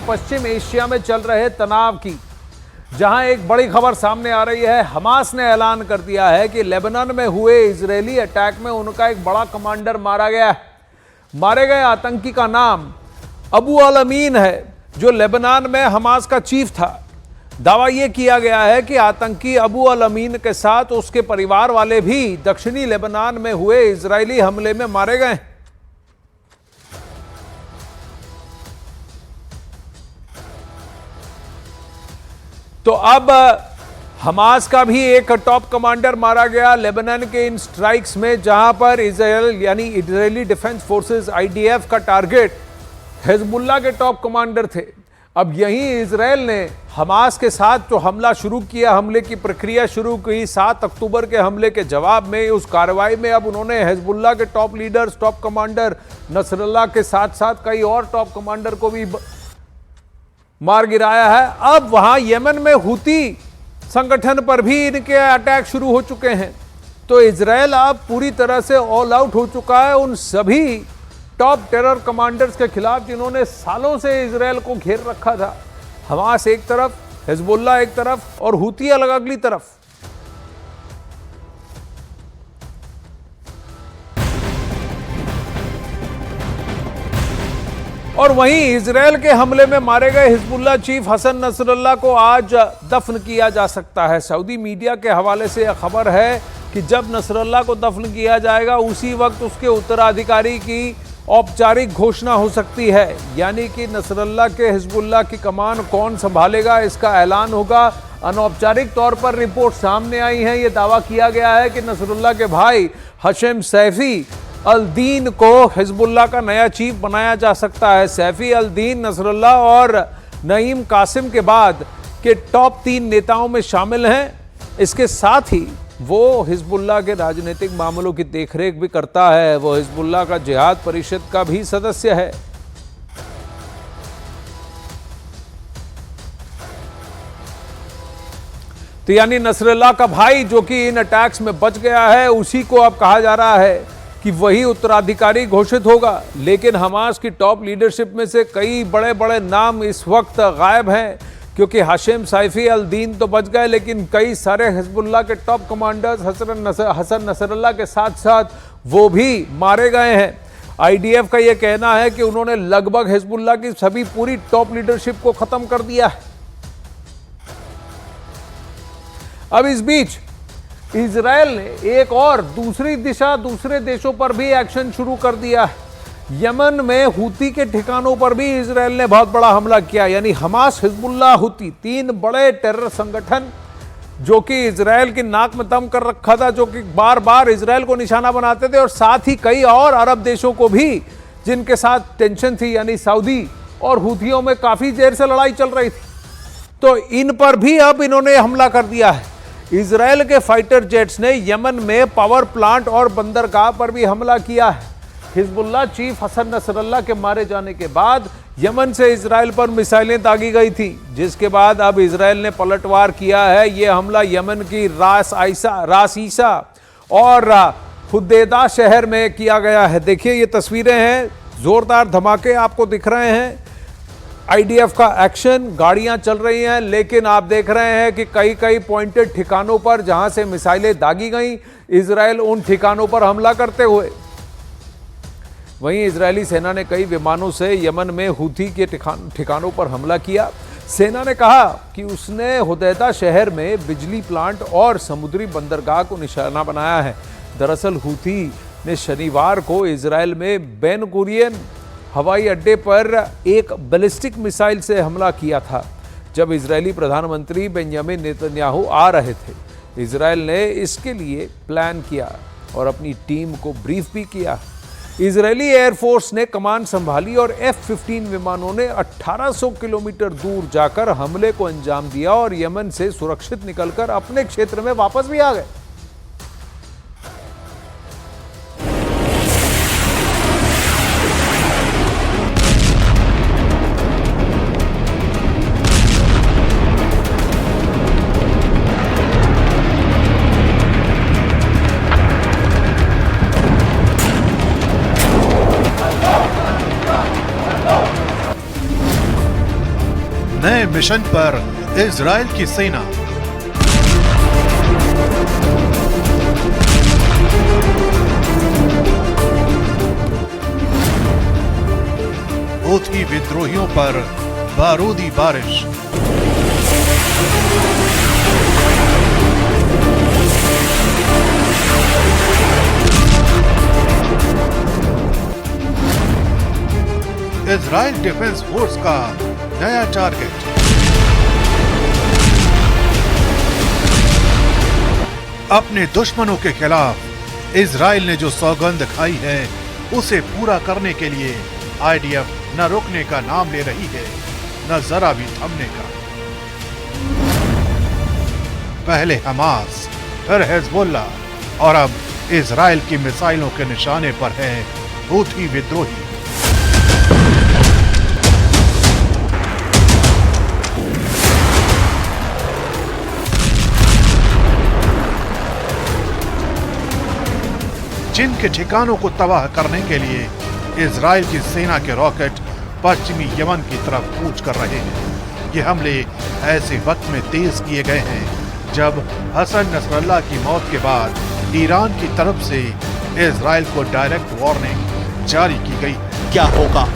पश्चिम Asia में चल रहे तनाव की, जहां एक बड़ी खबर सामने आ रही है। हमास ने ऐलान कर दिया है कि लेबनान में हुए इजरायली अटैक में उनका एक बड़ा कमांडर मारा गया है। मारे गए आतंकी का नाम अबू अल अमीन है, जो लेबनान में हमास का चीफ था। दावा यह किया गया है कि आतंकी अबू अल अमीन के साथ उसके परिवार वाले भी दक्षिणी लेबनान में हुए इजरायली हमले में मारे गए। तो अब हमास का भी एक टॉप कमांडर मारा गया लेबनान के इन स्ट्राइक्स में, जहां पर इजराइल यानी इजरायली डिफेंस फोर्सेस IDF का टारगेट हिजबुल्लाह के टॉप कमांडर थे। अब यहीं इजराइल ने हमास के साथ जो हमला शुरू किया, हमले की प्रक्रिया शुरू की 7 अक्टूबर के हमले के जवाब में, उस कार्रवाई में अब उन्होंने हिजबुल्लाह के top leaders, top commander Nasrallah के साथ साथ कई और टॉप कमांडर को भी मार गिराया है। अब वहां यमन में हुती संगठन पर भी इनके अटैक शुरू हो चुके हैं। तो इजराइल अब पूरी तरह से ऑल आउट हो चुका है उन सभी टॉप टेरर कमांडर्स के खिलाफ जिन्होंने सालों से इजराइल को घेर रखा था। हमास एक तरफ, हिजबुल्लाह एक तरफ और हुती अलग अगली तरफ। और वहीं इजराइल के हमले में मारे गए हिजबुल्लाह चीफ हसन नसरल्लाह को आज दफन किया जा सकता है। सऊदी मीडिया के हवाले से यह खबर है कि जब नसरल्लाह को दफन किया जाएगा उसी वक्त उसके उत्तराधिकारी की औपचारिक घोषणा हो सकती है। यानी कि नसरल्लाह के हिजबुल्लाह की कमान कौन संभालेगा, इसका ऐलान होगा। अनौपचारिक तौर पर रिपोर्ट सामने आई है। यह दावा किया गया है कि नसरल्लाह के भाई हशम सैफी अल दीन को हिजबुल्लाह का नया चीफ बनाया जा सकता है। सैफी अल दीन नसरल्लाह और नईम कासिम के बाद के टॉप 3 नेताओं में शामिल हैं। इसके साथ ही वो हिजबुल्लाह के राजनीतिक मामलों की देखरेख भी करता है। वो हिजबुल्लाह का जिहाद परिषद का भी सदस्य है। तो यानी नसरल्लाह का भाई जो कि इन अटैक्स में बच गया है, उसी को अब कहा जा रहा है कि वही उत्तराधिकारी घोषित होगा। लेकिन हमास की टॉप लीडरशिप में से कई बड़े बड़े नाम इस वक्त गायब हैं, क्योंकि हाशिम सैफी अल दीन तो बच गए, लेकिन कई सारे हिजबुल्लाह के टॉप कमांडर्स हसन नसरल्लाह के साथ साथ वो भी मारे गए हैं। IDF का यह कहना है कि उन्होंने लगभग हिजबुल्लाह की सभी पूरी टॉप लीडरशिप को खत्म कर दिया है। अब इस बीच इजराइल ने एक और दूसरी दिशा, दूसरे देशों पर भी एक्शन शुरू कर दिया है। यमन में हुती के ठिकानों पर भी इजराइल ने बहुत बड़ा हमला किया। यानी हमास, हिजबुल्लाह, हुती, 3 बड़े टेरर संगठन जो कि इजराइल की नाक में दम कर रखा था, जो कि बार बार इजराइल को निशाना बनाते थे, और साथ ही कई और अरब देशों को भी जिनके साथ टेंशन थी, यानी सऊदी और हुतियों में काफी देर से लड़ाई चल रही थी। तो इन पर भी अब इन्होंने हमला कर दिया है। इजराइल के फाइटर जेट्स ने यमन में पावर प्लांट और बंदरगाह पर भी हमला किया है। हिजबुल्लाह चीफ हसन नसरल्लाह के मारे जाने के बाद यमन से इजराइल पर मिसाइलें दागी गई थी, जिसके बाद अब इजराइल ने पलटवार किया है। यह हमला यमन की रास ईसा और हुदैदा शहर में किया गया है। देखिए ये तस्वीरें हैं, जोरदार धमाके आपको दिख रहे हैं। IDF का एक्शन, गाड़ियां चल रही हैं, लेकिन आप देख रहे हैं कि कई पॉइंटेड ठिकानों पर जहां से मिसाइलें दागी गई, इजराइल उन ठिकानों पर हमला करते हुए। वहीं इजरायली सेना ने कई विमानों से यमन में हुती के ठिकानों पर हमला किया। सेना ने कहा कि उसने हुदैदा शहर में बिजली प्लांट और समुद्री बंदरगाह को निशाना बनाया है। दरअसल हुती ने शनिवार को इजराइल में बेन गुरियन हवाई अड्डे पर एक बैलिस्टिक मिसाइल से हमला किया था, जब इजरायली प्रधानमंत्री बेंजामिन नेतन्याहू आ रहे थे। इजराइल ने इसके लिए प्लान किया और अपनी टीम को ब्रीफ भी किया। इजरायली एयरफोर्स ने कमान संभाली और F-15 विमानों ने 1800 किलोमीटर दूर जाकर हमले को अंजाम दिया और यमन से सुरक्षित निकलकर अपने क्षेत्र में वापस भी आ गए। नए मिशन पर इजराइल की सेना। हूथी विद्रोहियों पर बारूदी बारिश। इजराइल डिफेंस फोर्स का नया टारगेट। अपने दुश्मनों के खिलाफ इजराइल ने जो सौगंध खाई है उसे पूरा करने के लिए आईडीएफ न रुकने का नाम ले रही है, न जरा भी थमने का। पहले हमास, फिर हिजबुल्ला और अब इजराइल की मिसाइलों के निशाने पर है हूथी विद्रोही। जिनके ठिकानों को तबाह करने के लिए इजराइल की सेना के रॉकेट पश्चिमी यमन की तरफ कूच कर रहे हैं। ये हमले ऐसे वक्त में तेज किए गए हैं जब हसन नसरल्लाह की मौत के बाद ईरान की तरफ से इजराइल को डायरेक्ट वार्निंग जारी की गई। क्या होगा?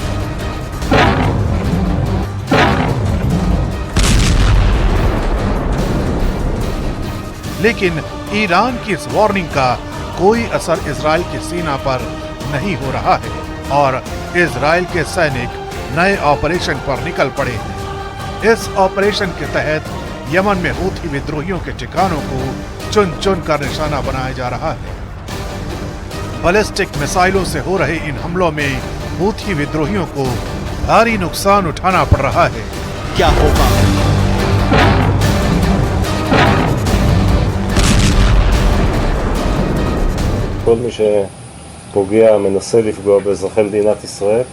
लेकिन ईरान की इस वार्निंग का कोई असर इजराइल की सेना पर नहीं हो रहा है और इजराइल के सैनिक नए ऑपरेशन पर निकल पड़े हैं। इस ऑपरेशन के तहत यमन में हूथी विद्रोहियों के ठिकानों को चुन चुन कर निशाना बनाया जा रहा है। बैलिस्टिक मिसाइलों से हो रहे इन हमलों में हूथी विद्रोहियों को भारी नुकसान उठाना पड़ रहा है। क्या होगा? כל מי שפוגע, מנסה לפגוע באזרחי מדינת ישראל,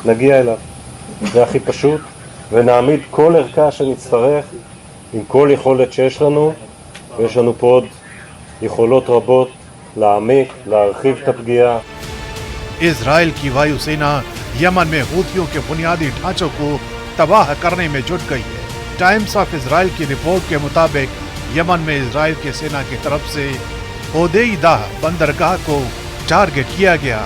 נגיע אליו. זה הכי פשוט, ונעמיד כל ערכה שנצטרך עם כל יכולת שיש לנו, ויש לנו פה עוד יכולות רבות להעמיק, להרחיב את הפגיעה. इजराइल की वायुसेना यमन में हूथियों के बुनियादी ढांचों को तबाह करने में जुट गई है। टाइम्स ऑफ इजराइल की रिपोर्ट के मुताबिक यमन में इजराइल की सेना की तरफ से होदेईदाह बंदरगाह को टारगेट किया गया।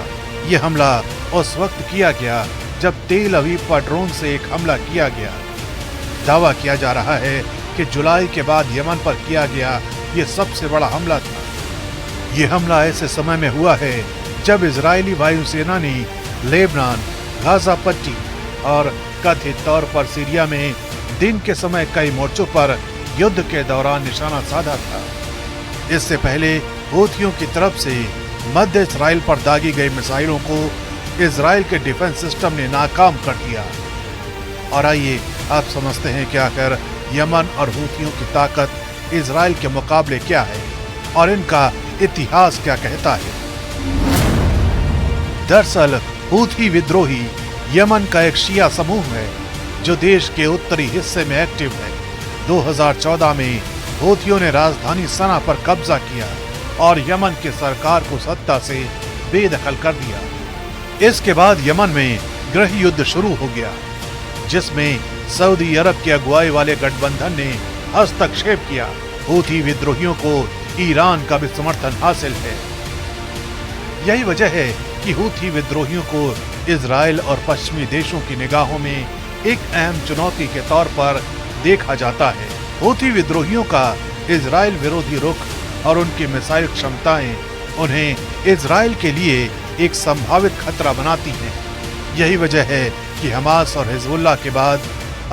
ये हमला उस वक्त किया गया जब तेल अवीव पर ड्रोन से एक हमला किया गया। दावा किया जा रहा है कि जुलाई के बाद यमन पर किया गया ये सबसे बड़ा हमला था। ये हमला ऐसे समय में हुआ है जब इजरायली वायुसेना ने लेबनान, गाजा पट्टी और कथित तौर पर सीरिया में दिन के समय कई मोर्चों पर युद्ध के दौरान निशाना साधा था। इससे पहले हूथियों की तरफ से मध्य इजराइल पर दागी गई मिसाइलों को इजराइल के डिफेंस सिस्टम ने नाकाम कर दिया। और आइए आप समझते हैं कि आखिर यमन और हूथियों की ताकत इजराइल के मुकाबले क्या है और इनका इतिहास क्या कहता है। दरअसल हूथी विद्रोही यमन का एक शिया समूह है जो देश के उत्तरी हिस्से में एक्टिव है। 2014 में हूथियों ने राजधानी सना पर कब्जा किया और यमन की सरकार को सत्ता से बेदखल कर दिया। इसके बाद यमन में गृह युद्ध शुरू हो गया जिसमें सऊदी अरब की अगुवाई वाले गठबंधन ने हस्तक्षेप किया। हूथी विद्रोहियों को ईरान का भी समर्थन हासिल है। यही वजह है कि हूथी विद्रोहियों को इजराइल और पश्चिमी देशों की निगाहों में एक अहम चुनौती के तौर पर देखा जाता है। हूथी विद्रोहियों का इजराइल विरोधी रुख और उनकी मिसाइल क्षमताएं उन्हें इजराइल के लिए एक संभावित खतरा बनाती हैं। यही वजह है कि हमास और हिजबुल्लाह के बाद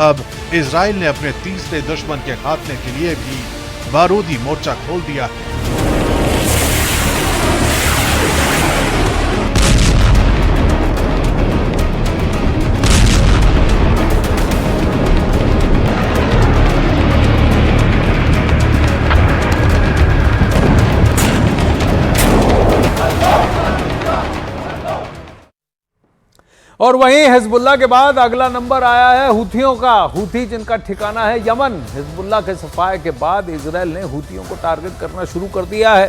अब इजराइल ने अपने तीसरे दुश्मन के खात्मे के लिए भी बारूदी मोर्चा खोल दिया है। और वहीं हिजबुल्लाह के बाद अगला नंबर आया है हूथियों का। हूथी जिनका ठिकाना है यमन। हिजबुल्लाह के सफाए के बाद इजराइल ने हूथियों को टारगेट करना शुरू कर दिया है।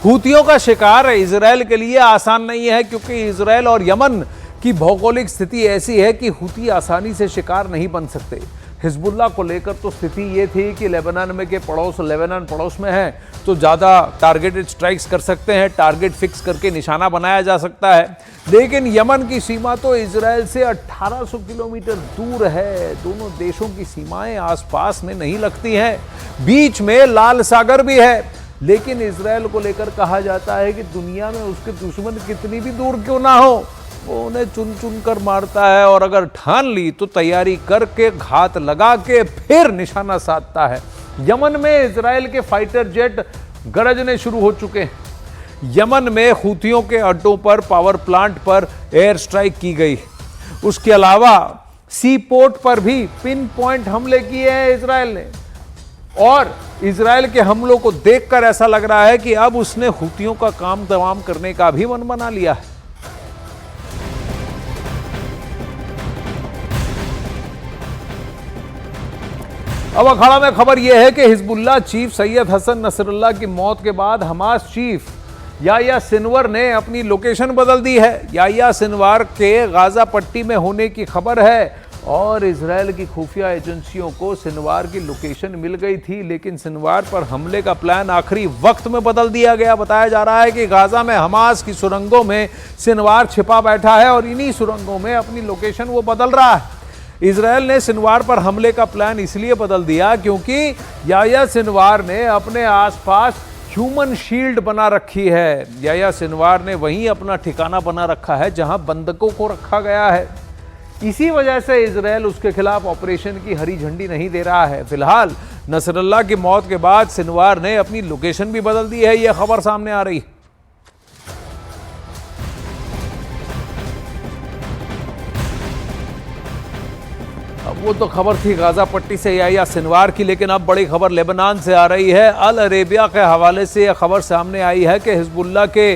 हूथियों का शिकार इजराइल के लिए आसान नहीं है क्योंकि इजराइल और यमन की भौगोलिक स्थिति ऐसी है कि हूथी आसानी से शिकार नहीं बन सकते। हिजबुल्लाह को लेकर तो स्थिति ये थी कि लेबनान पड़ोस में है तो ज़्यादा टारगेटेड स्ट्राइक्स कर सकते हैं, टारगेट फिक्स करके निशाना बनाया जा सकता है। लेकिन यमन की सीमा तो इजराइल से 1800 किलोमीटर दूर है। दोनों देशों की सीमाएं आसपास में नहीं लगती हैं, बीच में लाल सागर भी है। लेकिन इजराइल को लेकर कहा जाता है कि दुनिया में उसके दुश्मन कितनी भी दूर क्यों ना हो, वो उन्हें चुन चुन कर मारता है और अगर ठान ली तो तैयारी करके घात लगा के फिर निशाना साधता है। यमन में इजराइल के फाइटर जेट गरजने शुरू हो चुके हैं। यमन में हूथियों के अड्डों पर, पावर प्लांट पर एयर स्ट्राइक की गई। उसके अलावा सी पोर्ट पर भी पिन पॉइंट हमले किए हैं इजराइल ने। और इजराइल के हमलों को देखकर ऐसा लग रहा है कि अब उसने हूथियों का काम तमाम करने का भी मन बना लिया है। अब अखाड़ा में खबर यह है कि Hezbollah chief Sayyed Hassan Nasrallah की मौत के बाद हमास चीफ याह्या सिनवार ने अपनी लोकेशन बदल दी है। याह्या सिनवार के गाजा पट्टी में होने की खबर है और इजराइल की खुफिया एजेंसियों को सिनवार की लोकेशन मिल गई थी, लेकिन सिनवार पर हमले का प्लान आखिरी वक्त में बदल दिया गया। बताया जा रहा है कि गाजा में हमास की सुरंगों में सिनवार छिपा बैठा है और इन्हीं सुरंगों में अपनी लोकेशन वो बदल रहा है। इजराइल ने सिनवार पर हमले का प्लान इसलिए बदल दिया क्योंकि याह्या सिनवार ने अपने आसपास ह्यूमन शील्ड बना रखी है। याह्या सिनवार ने वहीं अपना ठिकाना बना रखा है जहां बंधकों को रखा गया है। इसी वजह से इजराइल उसके खिलाफ ऑपरेशन की हरी झंडी नहीं दे रहा है। फिलहाल नसरुल्लाह की मौत के बाद सिनवार ने अपनी लोकेशन भी बदल दी है, यह खबर सामने आ रही है। अब वो तो खबर थी गाजा पट्टी से याह्या सिनवार की, लेकिन अब बड़ी खबर लेबनान से आ रही है। अल अरेबिया के हवाले से यह खबर सामने आई है कि हिजबुल्लाह के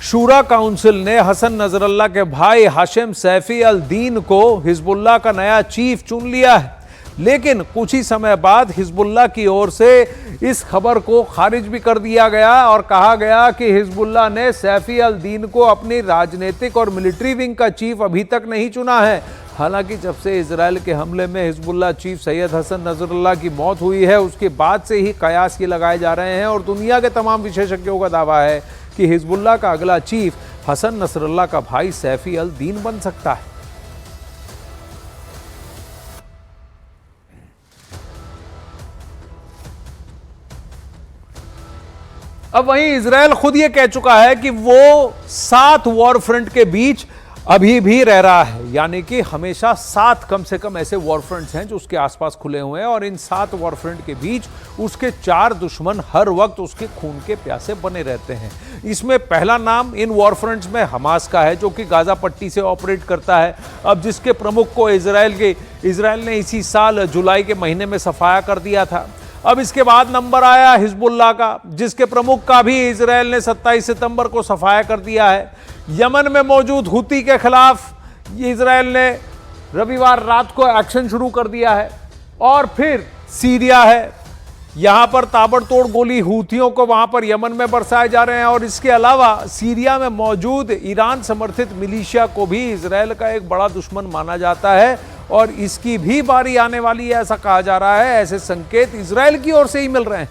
शूरा काउंसिल ने हसन नसरुल्लाह के भाई हाशिम सैफी अल दीन को हिजबुल्लाह का नया चीफ चुन लिया है। लेकिन कुछ ही समय बाद हिजबुल्लाह की ओर से इस खबर को खारिज भी कर दिया गया और कहा गया कि हिजबुल्लाह ने सैफी अल दीन को अपनी राजनीतिक और मिलिट्री विंग का चीफ अभी तक नहीं चुना है। हालांकि जब से इजराइल के हमले में Hezbollah chief Sayyed Hassan Nasrallah की मौत हुई है उसके बाद से ही कयास ये लगाए जा रहे हैं और दुनिया के तमाम विशेषज्ञों का दावा है कि हिजबुल्लाह का अगला चीफ हसन नसरुल्लाह का भाई सैफी अल दीन बन सकता है। अब वहीं इजराइल खुद ये कह चुका है कि वो 7 वॉर फ्रंट के बीच अभी भी रह रहा है, यानी कि हमेशा 7 कम से कम ऐसे वॉर फ्रंट्स हैं जो उसके आसपास खुले हुए हैं और इन 7 वॉर फ्रंट के बीच उसके 4 दुश्मन हर वक्त उसके खून के प्यासे बने रहते हैं। इसमें पहला नाम इन वॉर फ्रंट्स में हमास का है जो कि गाजा पट्टी से ऑपरेट करता है। अब जिसके प्रमुख को इजराइल ने इसी साल जुलाई के महीने में सफाया कर दिया था। अब इसके बाद नंबर आया हिजबुल्लाह का, जिसके प्रमुख का भी इजराइल ने 27 सितंबर को सफाया कर दिया है। यमन में मौजूद हूती के खिलाफ इजराइल ने रविवार रात को एक्शन शुरू कर दिया है। और फिर सीरिया है, यहां पर ताबड़तोड़ गोली हूतियों को वहां पर यमन में बरसाए जा रहे हैं। और इसके अलावा सीरिया में मौजूद ईरान समर्थित मिलिशिया को भी इजराइल का एक बड़ा दुश्मन माना जाता है और इसकी भी बारी आने वाली है ऐसा कहा जा रहा है। ऐसे संकेत इजराइल की ओर से ही मिल रहे हैं।